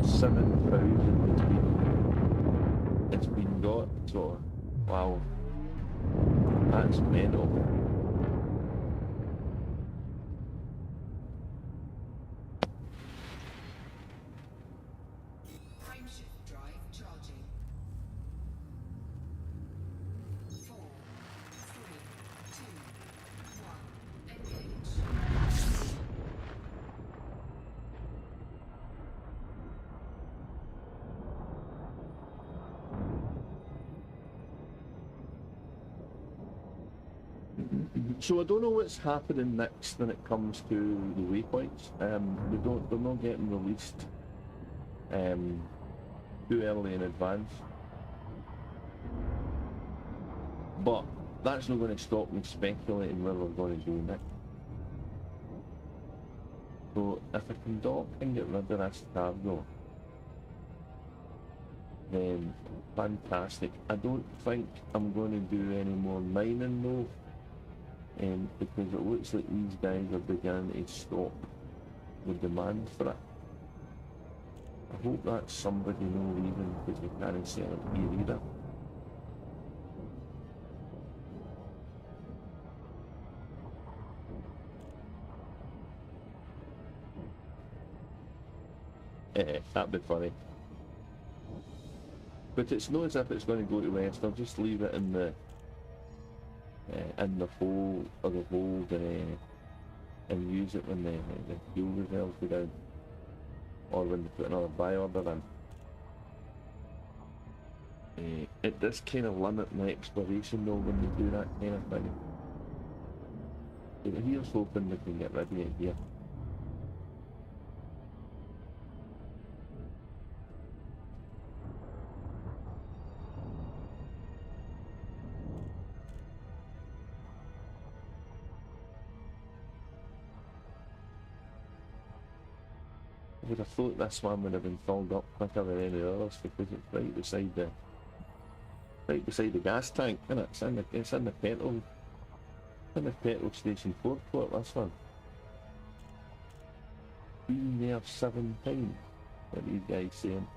7,000 it's been got, so wow. That's mental. Frameshift drive charging. 4, 3, 2, 1, engage. So I don't know what's happening next when it comes to the waypoints. They're not getting released too early in advance. But that's not going to stop me speculating where we're going to do next. So if I can dock and get rid of this cargo, then fantastic. I don't think I'm going to do any more mining though. Because it looks like these guys are beginning to stop the demand for it. I hope that's somebody no reason because we can't sell it here either. That'd be funny. But it's not as if it's going to go to west. I'll just leave it in the hole or the hold and use it when the fuel reserves go down, or when they put another buy order in. It does kind of limit my exploration though when they do that kind of thing. So here's hoping we can get rid of it here. I would have thought this one would have been filled up quicker than any others because it's right beside the gas tank, isn't it? It's in the petrol station forecourt, this one. Been there 7 times, what are these guys saying?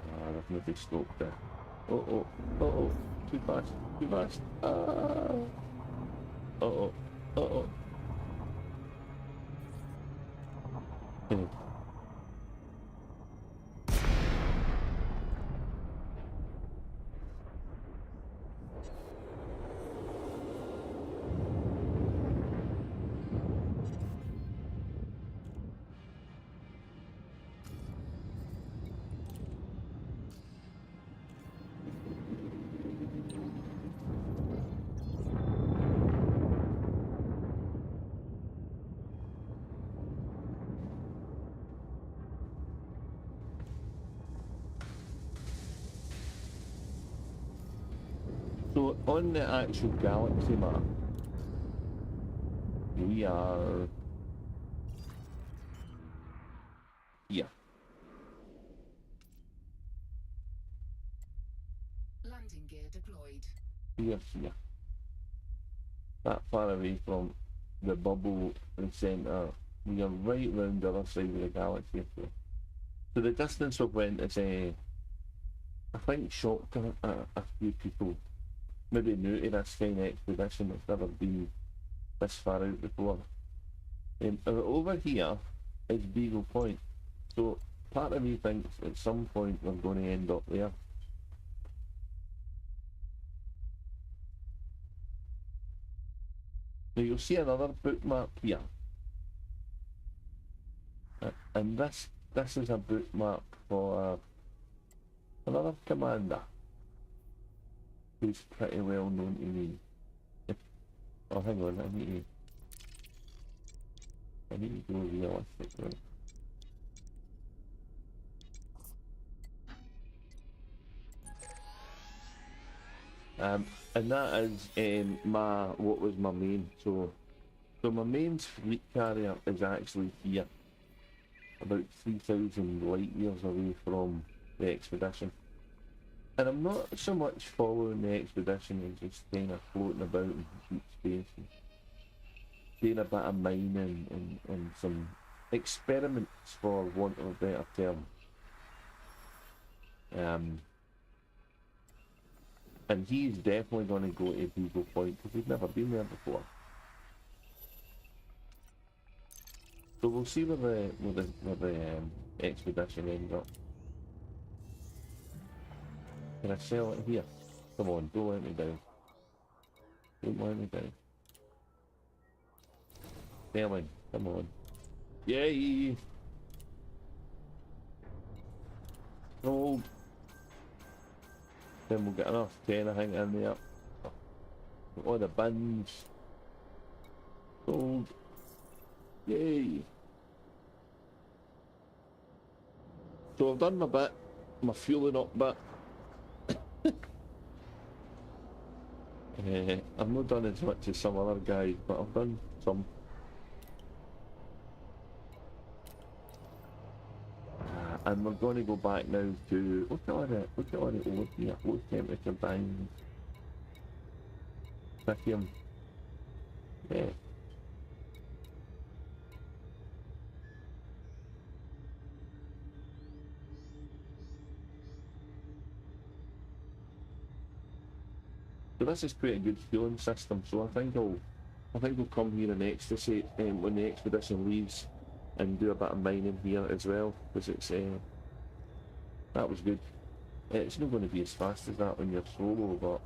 Ah, they've maybe stopped there. Oh, too fast, oh. So on the actual galaxy map, we are here. Landing gear deployed. Here. That far away from the bubble and centre. We are right round the other side of the galaxy. So the distance we went is I think shocked a few people. Maybe new to this kind of expedition that's never been this far out before. Over here is Beagle Point, so part of me thinks at some point we're going to end up there. Now you'll see another bookmark here, and this is a bookmark for another commander who's pretty well known to me. Oh, hang on, I need to go realistic, right? And that is what was my main. So my main fleet carrier is actually here, about 3,000 light years away from the expedition. And I'm not so much following the expedition and just kind of floating about in deep space and doing a bit of mining and some experiments, for want of a better term. And he's definitely going to go to Rendezvous Point because he's never been there before. So we'll see where the expedition ends up. Can I sell it here? Come on, don't let me down. Don't let me down. Selling, come on. Yay! Sold. Then we'll get enough 10, I think, in there. All the bins. Sold. Yay! So I've done my bit, my fueling up bit. I've not done as much as some other guys, but I've done some. And we're going to go back now to look at all the over here, low temperature diamonds. Tritium. Yeah. So this is quite a good fueling system. So I think we'll come here in ecstasy when the expedition leaves, and do a bit of mining here as well, because it's that was good. It's not going to be as fast as that when you're solo, but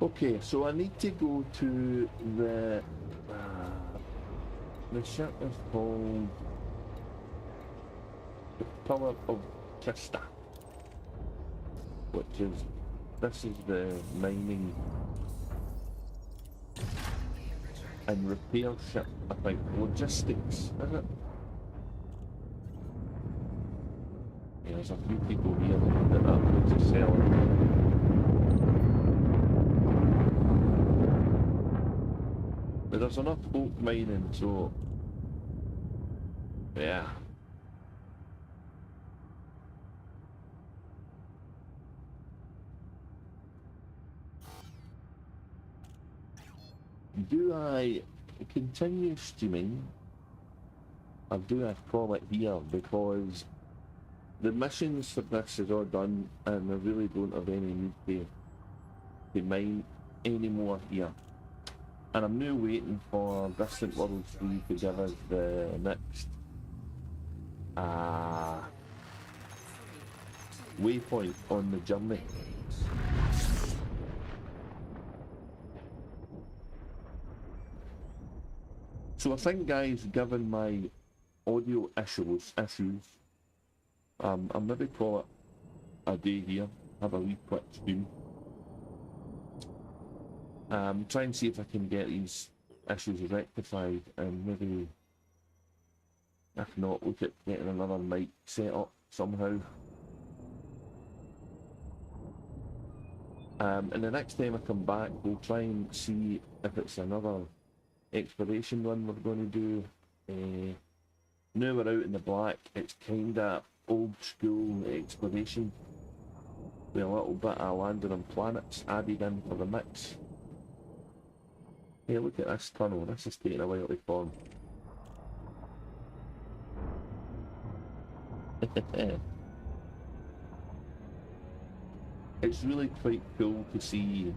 okay. So I need to go to the ship is called the Pillar of Trista, which is, this is the mining and repair ship, I think. Logistics, is it? Yeah, there's a few people here that are going to sell it. But there's enough folk mining, so yeah. Do I continue streaming, or do I call it here, because the missions for this is all done and I really don't have any need to mine anymore here. And I'm now waiting for Distant Worlds 3 to give us the next waypoint on the journey. So I think, guys, given my audio issues, I'll maybe call it a day here, have a wee quick stream. Try and see if I can get these issues rectified, and maybe, if not, look at getting another mic set up somehow. And the next time I come back, we'll try and see if it's another exploration run we're going to do. Now we're out in the black, it's kinda old school exploration with a little bit of landing on planets added in for the mix. Hey, look at this tunnel, this is taking a while to form. It's really quite cool to see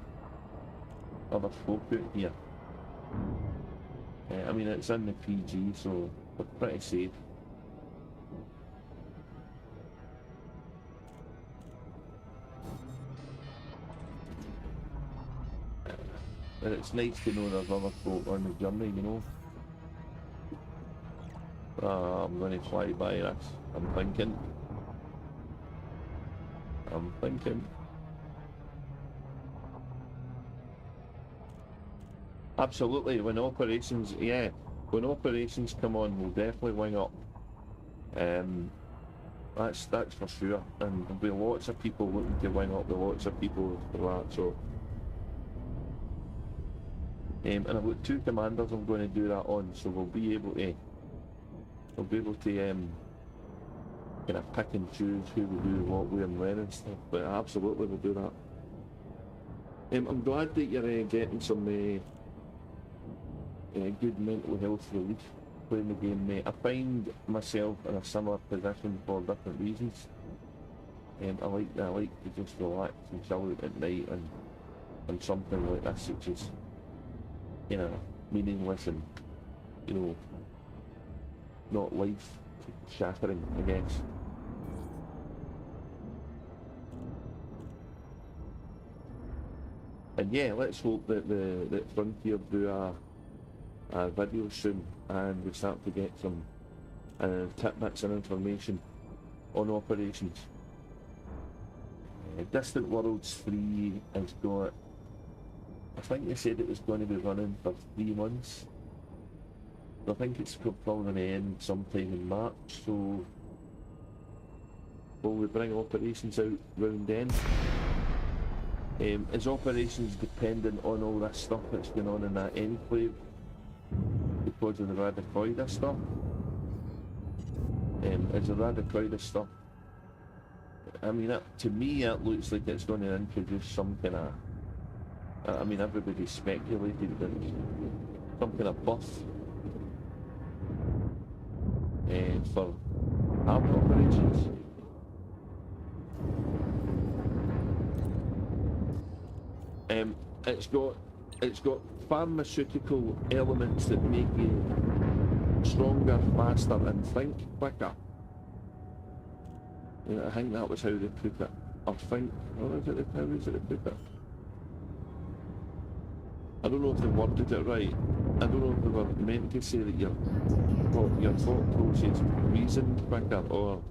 other folk out here. I mean, it's in the PG, so we're pretty safe. And it's nice to know there's other folk on the journey, you know. I'm going to fly by this. I'm thinking. Absolutely, when operations, yeah, when operations come on, we'll definitely wing up. That's for sure, and there'll be lots of people looking to wing up, lots of people for that, so. And I've got 2 commanders I'm going to do that on, so we'll be able to kind of pick and choose who will do what, where and when and stuff, but absolutely we'll do that. I'm glad that you're getting some good mental health relief playing the game, mate. I find myself in a similar position for different reasons. I like to just relax and chill out at night and something like this, which is, you know, meaningless and, you know, not life shattering, I guess. And yeah, let's hope that that Frontier do a video soon and we start to get some tidbits and information on operations. Distant Worlds 3 has got, I think they said it was going to be running for 3 months. I think it's probably going to end sometime in March, so will we bring operations out round then? Is operations dependent on all this stuff that's going on in that enclave because of the Radicoida stuff? Is the Radicoida stuff, I mean, to me it looks like it's going to introduce some kind of, I mean, everybody speculated that some kind of buff for armed operations. It's got pharmaceutical elements that make you stronger, faster, and think quicker. I think that was how they put it. How is it they put it? I don't know if they worded it right. I don't know if they were meant to say that your thought process reasoned quicker, or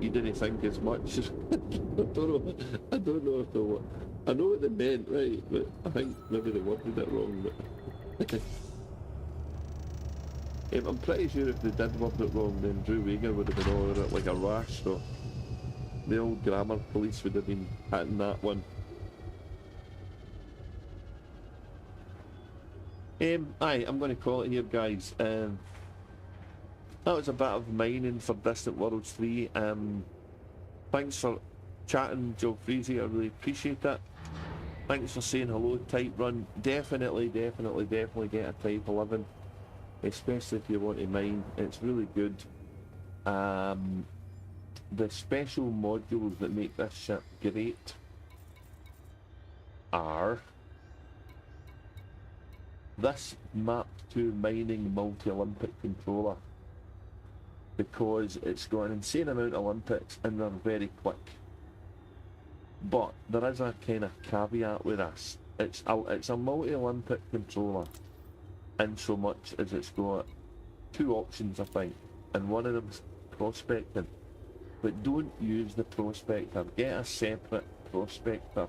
you didn't think as much. I don't know if they were. I know what they meant, right, but I think maybe they worded it wrong. But I'm pretty sure if they did word it wrong, then Drew Wager would have been all over it like a rash, so the old grammar police would have been hitting that one. Aye, I'm going to call it here, guys. That was a bit of mining for Distant Worlds 3. Thanks for chatting, Joe Freezy, I really appreciate that. Thanks for saying hello, Type Run. Definitely get a Type 11, especially if you want to mine. It's really good. The special modules that make this ship great are this Map 2 mining multi-Olympic controller, because it's got an insane amount of Olympics and they're very quick. But there is a kind of caveat with this. It's a multi-Olympic controller in so much as it's got 2 options, I think, and one of them's prospecting. But don't use the prospector. Get a separate prospector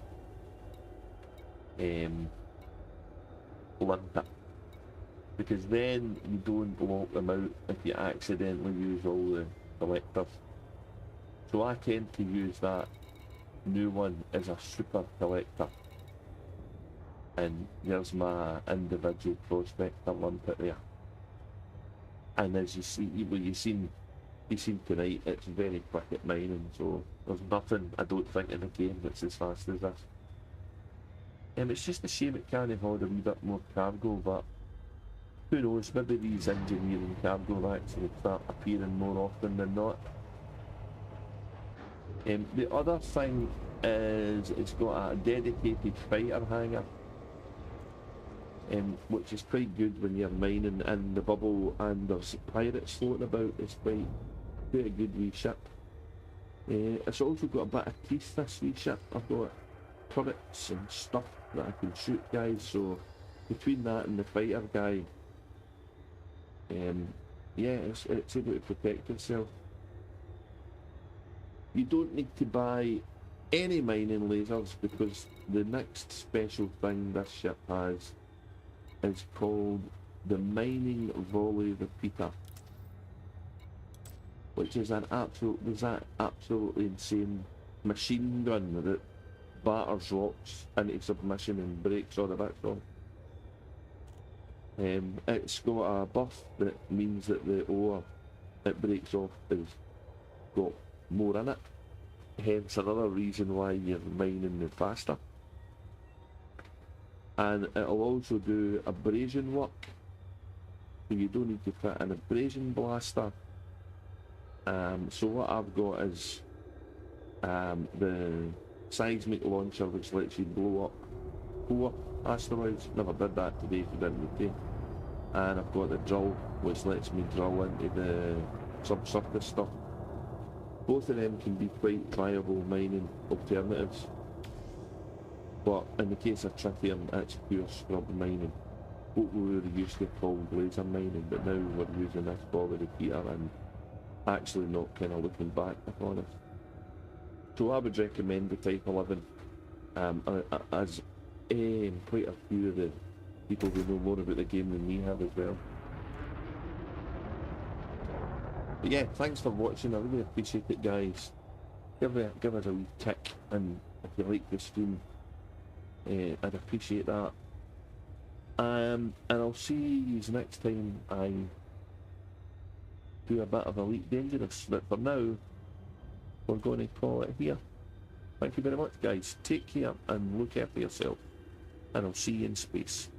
limiter, because then you don't lock them out if you accidentally use all the collectors. So I tend to use that new one as a super collector, and there's my individual prospector limpet there. And as you see, you've seen tonight, it's very quick at mining, so there's nothing, I don't think, in the game that's as fast as this. It's just a shame it can't hold a wee bit more cargo, but who knows, maybe these engineering cargo racks will start appearing more often than not. The other thing is it's got a dedicated fighter hangar, which is quite good when you're mining in the bubble and there's pirates floating about. It's quite a good wee ship. It's also got a bit of teeth, this wee ship. I've got turrets and stuff that I can shoot guys, so between that and the fighter guy, yeah, it's able to protect itself. You don't need to buy any mining lasers because the next special thing this ship has is called the Mining Volley Repeater, which is absolutely insane machine gun that batters rocks into submission and breaks all the bits off. It's got a buff that means that the ore it breaks off has got more in it, hence another reason why you're mining it faster. And it'll also do abrasion work, so you don't need to fit an abrasion blaster. So what I've got is the seismic launcher, which lets you blow up 4 asteroids. Never did that today if you didn't need to. And I've got the drill, which lets me drill into the subsurface stuff. Both of them can be quite viable mining alternatives, but in the case of Tritium, it's pure scrub mining. What we were used to call laser mining, but now we're using this volley repeater and actually not kind of looking back, if honest. So I would recommend the Type 11, as quite a few of the people who know more about the game than me have as well. But yeah, thanks for watching, I really appreciate it, guys. Give us a wee tick, and if you like the stream, I'd appreciate that. And I'll see you next time I do a bit of Elite Dangerous, but for now, we're going to call it here. Thank you very much, guys. Take care and look after yourself, and I'll see you in space.